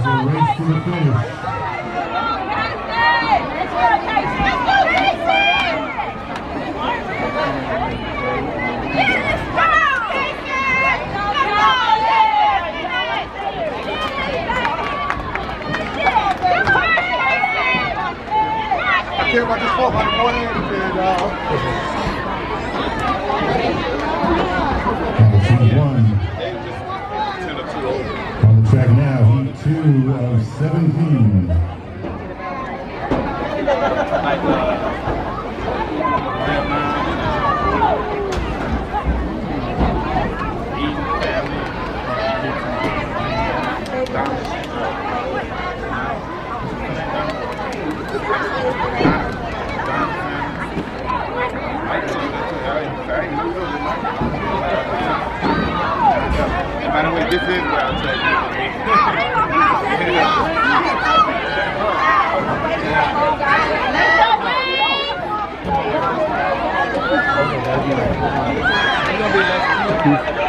race to the finish. I care about this 400 more than anything, dog. Heat 1. On the track now, Heat 2 of 17. By the way, this is where I'll take you.